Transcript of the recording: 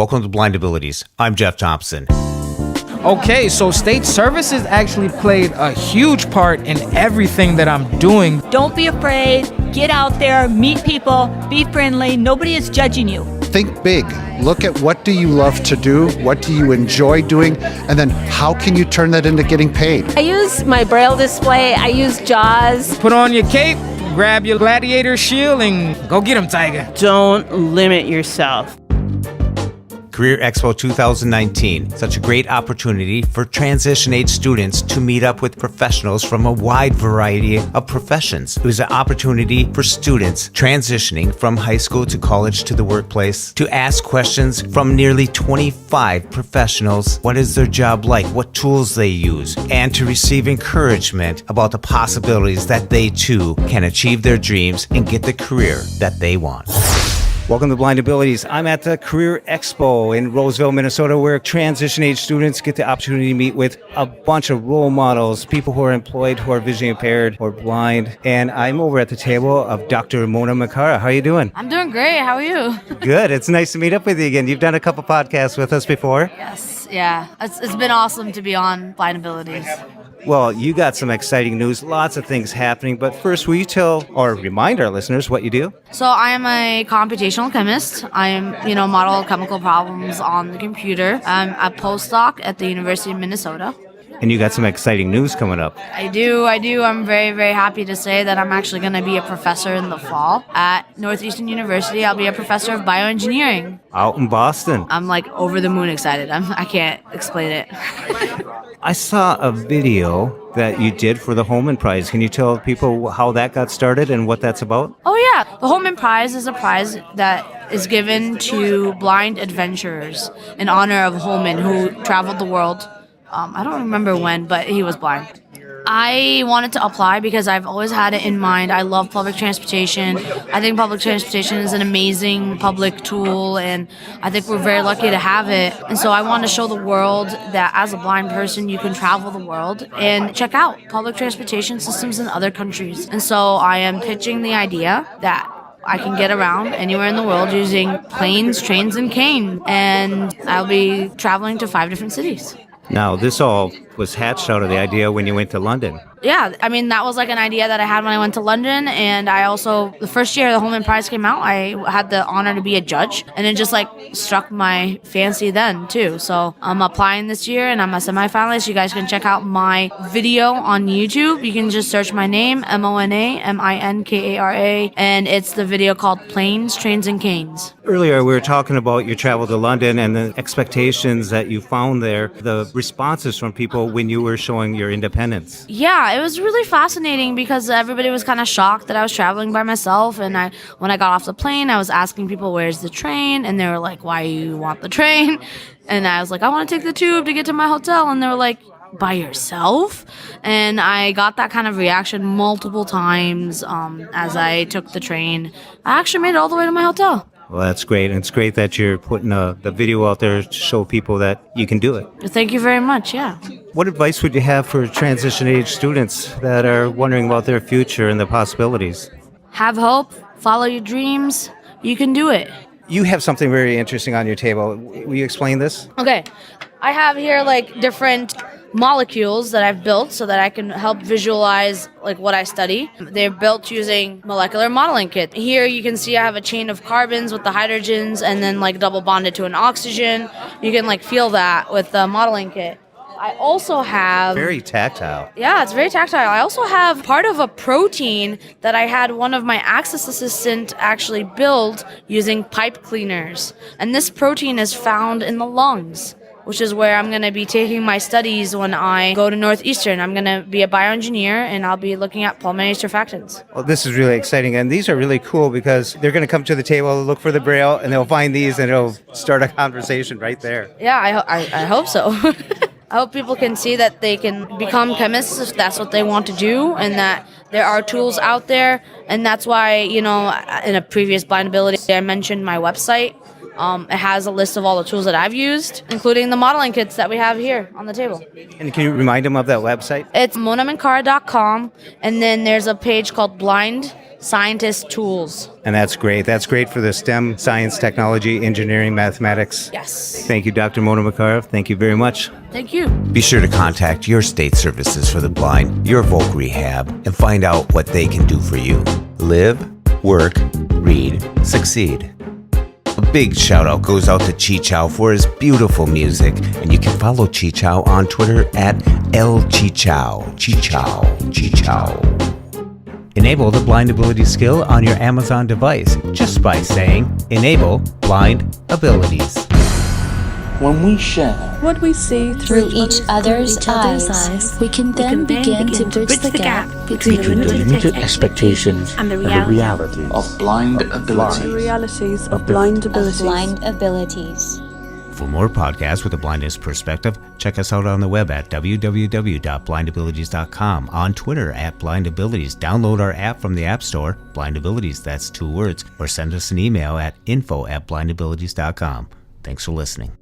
Welcome to Blind Abilities. I'm Jeff Thompson. Okay, so state services actually played a huge part in everything that I'm doing. Don't be afraid. Get out there, meet people, be friendly. Nobody is judging you. Think big. Look at what do you love to do, what do you enjoy doing, and then how can you turn that into getting paid? I use my Braille display, I use JAWS. Put on your cape, grab your gladiator shield, and go get 'em, Tiger. Don't limit yourself. Career Expo 2019, such a great opportunity for transition-age students to meet up with professionals from a wide variety of professions. It was an opportunity for students transitioning from high school to college to the workplace to ask questions from nearly 25 professionals. What is their job like? What tools they use? And to receive encouragement about the possibilities that they too can achieve their dreams and get the career that they want. Welcome to Blind Abilities. I'm at the Career Expo in Roseville, Minnesota, where transition-age students get the opportunity to meet with a bunch of role models, people who are employed, who are visually impaired or blind. And I'm over at the table of Dr. Mona Minkara. How are you doing? I'm doing great. How are you? Good. It's nice to meet up with you again. You've done a couple podcasts with us before. Yes. Yeah. It's been awesome to be on Blind Abilities. Well, you got some exciting news, lots of things happening. But first, will you tell or remind our listeners what you do? So I am a computational chemist. I model chemical problems on the computer. I'm a postdoc at the University of Minnesota. And you got some exciting news coming up. I do. I'm very, very happy to say that I'm actually going to be a professor in the fall at Northeastern University. I'll be a professor of bioengineering. Out in Boston. I'm like over the moon excited. I can't explain it. I saw a video that you did for the Holman Prize. Can you tell people how that got started and what that's about? Oh, yeah. The Holman Prize is a prize that is given to blind adventurers in honor of Holman, who traveled the world. I don't remember when, but he was blind. I wanted to apply because I've always had it in mind. I love public transportation. I think public transportation is an amazing public tool, and I think we're very lucky to have it. And so I want to show the world that as a blind person, you can travel the world and check out public transportation systems in other countries. And so I am pitching the idea that I can get around anywhere in the world using planes, trains, and cane. And I'll be traveling to 5 different cities. Now, this all was hatched out of the idea when you went to London. Yeah, I mean, that was like an idea that I had when I went to London. And I also, the first year the Holman Prize came out, I had the honor to be a judge. And it just like struck my fancy then too. So I'm applying this year and I'm a semifinalist. You guys can check out my video on YouTube. You can just search my name, MONA, MINKARA. And it's the video called Planes, Trains, and Canes. Earlier, we were talking about your travel to London and the expectations that you found there, the responses from people when you were showing your independence. Yeah, it was really fascinating because everybody was kind of shocked that I was traveling by myself. And when I got off the plane, I was asking people, where's the train? And they were like, why do you want the train? And I was like, I want to take the tube to get to my hotel. And they were like, by yourself? And I got that kind of reaction multiple times as I took the train. I actually made it all the way to my hotel. Well, that's great. And it's great that you're putting the video out there to show people that you can do it. Thank you very much, yeah. What advice would you have for transition-age students that are wondering about their future and the possibilities? Have hope, follow your dreams, you can do it. You have something very interesting on your table. Will you explain this? Okay, I have here like different molecules that I've built so that I can help visualize like what I study. They're built using molecular modeling kit. Here you can see I have a chain of carbons with the hydrogens and then like double bonded to an oxygen. You can like feel that with the modeling kit. I also have... Very tactile. Yeah, it's very tactile. I also have part of a protein that I had one of my Access assistant actually build using pipe cleaners. And this protein is found in the lungs, which is where I'm going to be taking my studies when I go to Northeastern. I'm going to be a bioengineer, and I'll be looking at pulmonary surfactants. Well, this is really exciting, and these are really cool because they're going to come to the table, look for the Braille, and they'll find these, and it'll start a conversation right there. Yeah, I hope so. I hope people can see that they can become chemists if that's what they want to do, and that there are tools out there. And that's why, in a previous Blind Ability, I mentioned my website. It has a list of all the tools that I've used, including the modeling kits that we have here on the table. And can you remind them of that website? It's monaminkara.com, and then there's a page called Blind Scientist Tools. And that's great. That's great for the STEM, science, technology, engineering, mathematics. Yes. Thank you, Dr. Mona Minkara. Thank you very much. Thank you. Be sure to contact your state services for the blind, your voc rehab, and find out what they can do for you. Live, work, read, succeed. A big shout out goes out to Chi Chow for his beautiful music, and you can follow Chi Chow on Twitter at LChichow. Chi Chow, Chi Chow. Enable the blind ability skill on your Amazon device just by saying Enable Blind Abilities. When we share what we see through each other's eyes, we can then begin to bridge the gap between the limited expectations and the reality of blind abilities. The realities of blind abilities. For more podcasts with a blindness perspective, check us out on the web at www.blindabilities.com, on Twitter at blindabilities. Download our app from the App Store, blindabilities, that's 2 words, or send us an email at info@blindabilities.com. Thanks for listening.